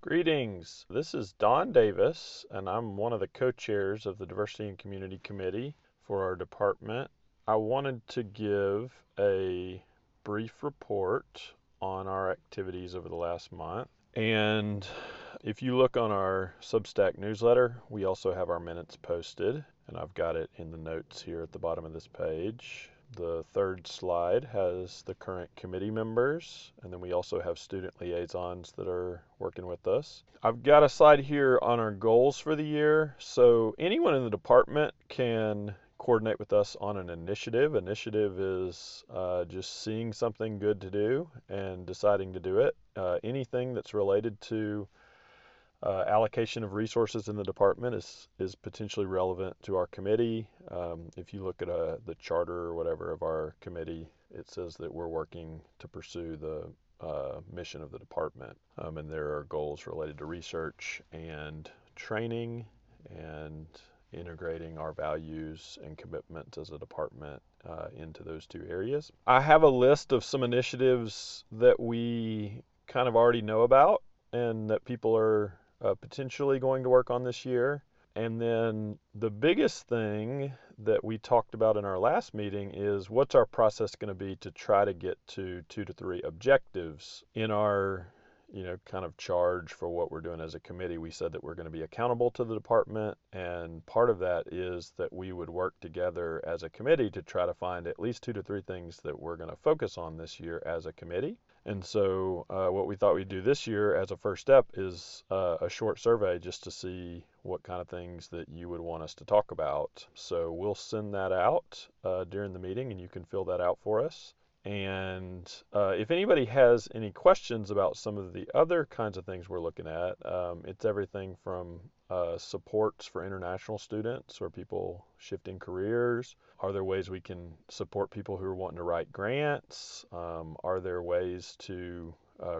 Greetings. This is Don Davis, and I'm one of the co-chairs of the Diversity and Community Committee for our department. I wanted to give a brief report on our activities over the last month. And if you look on our Substack newsletter, we also have our minutes posted, and I've got it in the notes here at the bottom of this page. The third slide has the current committee members, and then we also have student liaisons that are working with us. I've got a slide here on our goals for the year, so anyone in the department can coordinate with us on an initiative. Initiative is just seeing something good to do and deciding to do it. Anything that's related to allocation of resources in the department is potentially relevant to our committee. If you look at the charter or whatever of our committee, it says that we're working to pursue the mission of the department. And there are goals related to research and training and integrating our values and commitments as a department into those two areas. I have a list of some initiatives that we kind of already know about and that people are potentially going to work on this year. And then the biggest thing that we talked about in our last meeting is what's our process going to be to try to get to 2 to 3 objectives in our kind of charge for what we're doing as a committee. We said that we're going to be accountable to the department, and part of that is that we would work together as a committee to try to find at least 2 to 3 things that we're going to focus on this year as a committee. And so what we thought we'd do this year as a first step is a short survey just to see what kind of things that you would want us to talk about. So we'll send that out during the meeting, and you can fill that out for us. And if anybody has any questions about some of the other kinds of things we're looking at, it's everything from supports for international students or people shifting careers. Are there ways we can support people who are wanting to write grants? Are there ways to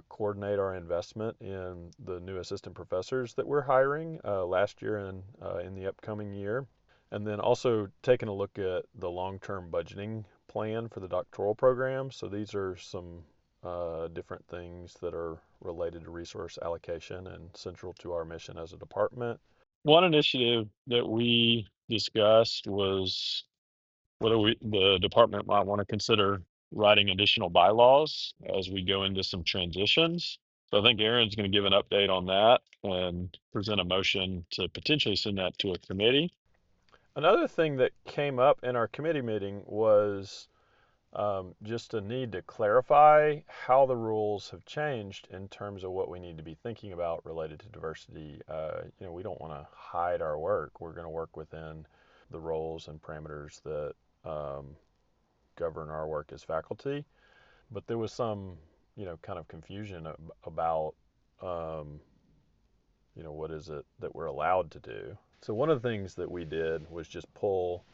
coordinate our investment in the new assistant professors that we're hiring last year and in the upcoming year? And then also taking a look at the long-term budgeting plan for the doctoral program. So these are some different things that are related to resource allocation and central to our mission as a department. One initiative that we discussed was whether the department might want to consider writing additional bylaws as we go into some transitions. So I think Aaron's going to give an update on that and present a motion to potentially send that to a committee. Another thing that came up in our committee meeting was just a need to clarify how the rules have changed in terms of what we need to be thinking about related to diversity. We don't want to hide our work. We're going to work within the roles and parameters that govern our work as faculty. But there was some, kind of confusion about, what is it that we're allowed to do. So one of the things that we did was just pull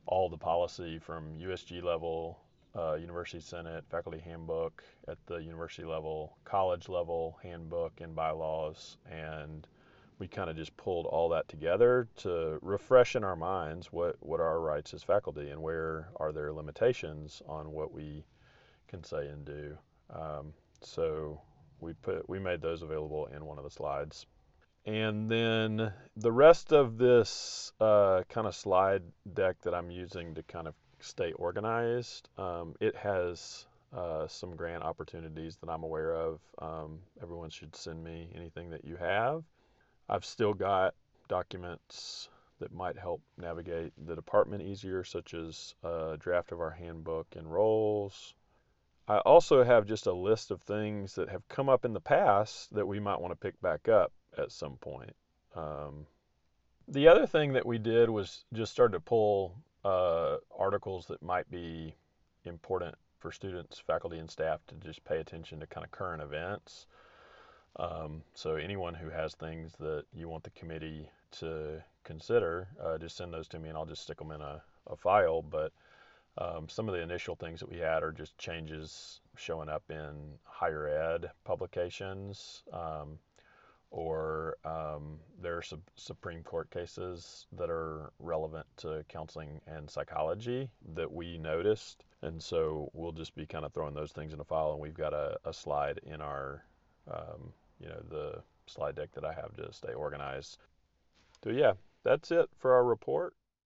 all the policy from USG level, University Senate, faculty handbook at the university level, college level handbook and bylaws, and we kind of just pulled all that together to refresh in our minds what are our rights as faculty and where are there limitations on what we can say and do. So we made those available in one of the slides. And then the rest of this kind of slide deck that I'm using to kind of stay organized, it has some grant opportunities that I'm aware of. Everyone should send me anything that you have. I've still got documents that might help navigate the department easier, such as a draft of our handbook and roles. I also have just a list of things that have come up in the past that we might want to pick back up at some point. The other thing that we did was just start to pull articles that might be important for students, faculty, and staff to just pay attention to kind of current events. So anyone who has things that you want the committee to consider, just send those to me and I'll just stick them in a file. But some of the initial things that we had are just changes showing up in higher ed publications, or there are some Supreme Court cases that are relevant to counseling and psychology that we noticed. And so we'll just be kind of throwing those things in a file, and we've got a slide in our the slide deck that I have to stay organized. So yeah, that's it for our report.